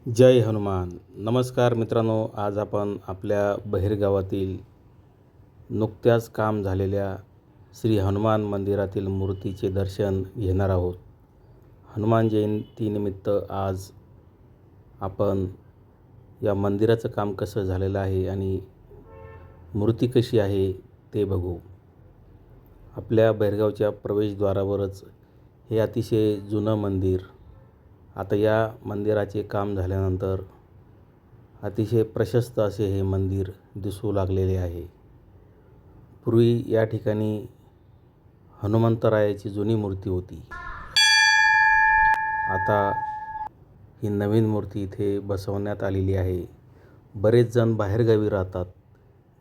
जय हनुमान. नमस्कार मित्रांनो, आज आपण आपल्या बहिरगावातील नुकत्याच काम झालेल्या श्री हनुमान मंदिरातील मूर्तीचे दर्शन घेणार आहोत. हनुमान जयंतीनिमित्त आज आपण या मंदिराचं काम कसं झालेलं आहे आणि मूर्ती कशी आहे ते बघू. आपल्या बहिरगावच्या प्रवेशद्वारावरच हे अतिशय जुनं मंदिर. आता या मंदिराचे काम झाल्यानंतर अतिशय प्रशस्त असे हे मंदिर दिसू लागलेले आहे. पूर्वी या ठिकाणी हनुमंतरायाची जुनी मूर्ती होती. आता ही नवीन मूर्ती इथे बसवण्यात आलेली आहे. बरेच जण बाहेरगावी राहतात,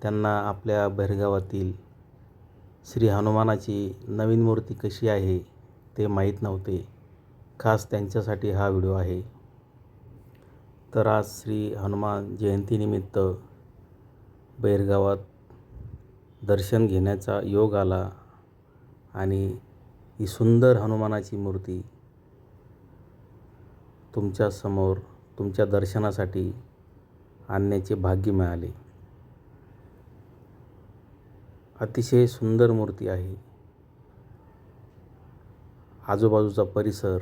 त्यांना आपल्या बहिरगावातील श्री हनुमानाची नवीन मूर्ती कशी आहे ते माहीत नव्हते. खास त्यांच्यासाठी हा व्हिडिओ आहे. तर आज श्री हनुमान जयंतीनिमित्त बहिरगावात दर्शन घेण्याचा योग आला आणि ही सुंदर हनुमानाची मूर्ती तुमच्यासमोर तुमच्या दर्शनासाठी आणण्याचे भाग्य मिळाले. अतिशय सुंदर मूर्ती आहे. आजूबाजूचा परिसर,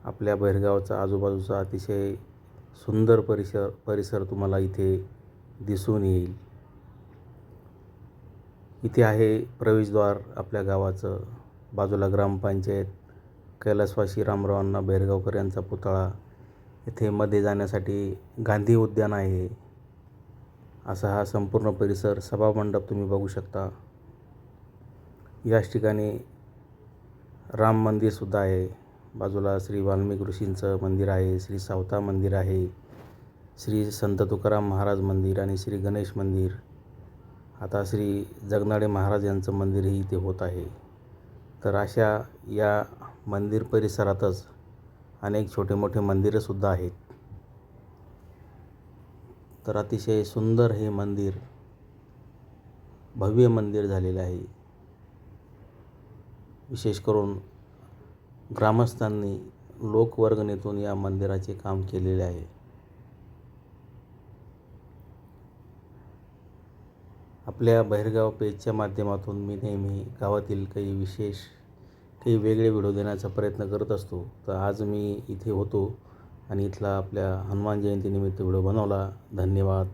आपल्या बहिरगावचा आजूबाजूचा अतिशय सुंदर परिसर तुम्हाला इथे दिसून येईल. इथे आहे प्रवेशद्वार आपल्या गावाचं. बाजूला ग्रामपंचायत, कैलासवासी रामरावांना बहिरगावकर यांचा पुतळा. इथे मध्ये जाण्यासाठी गांधी उद्यान आहे. असा हा संपूर्ण परिसर. सभामंडप तुम्ही बघू शकता. याच ठिकाणी राम मंदिरसुद्धा आहे. बाजूला श्री वाल्मिक ऋषींचं मंदिर आहे, श्री सावता मंदिर आहे, श्री संत तुकाराम महाराज मंदिर आणि श्री गणेश मंदिर. आता श्री जगनाडे महाराज यांचं मंदिरही इथे होत आहे. तर अशा या मंदिर परिसरातच अनेक छोटे मोठे मंदिरंसुद्धा आहेत. तर अतिशय सुंदर हे मंदिर, भव्य मंदिर झालेलं आहे. विशेष करून ग्रामस्थांनी लोकवर्गणीतून या मंदिराचे काम केलेले आहे. आपल्या बहिरगाव पेजच्या माध्यमातून मी नेहमी गावातील काही वेगळे व्हिडिओ देण्याचा प्रयत्न करत असतो. तर आज मी इथे होतो आणि इथला आपल्या हनुमान जयंतीनिमित्त व्हिडिओ बनवला. धन्यवाद.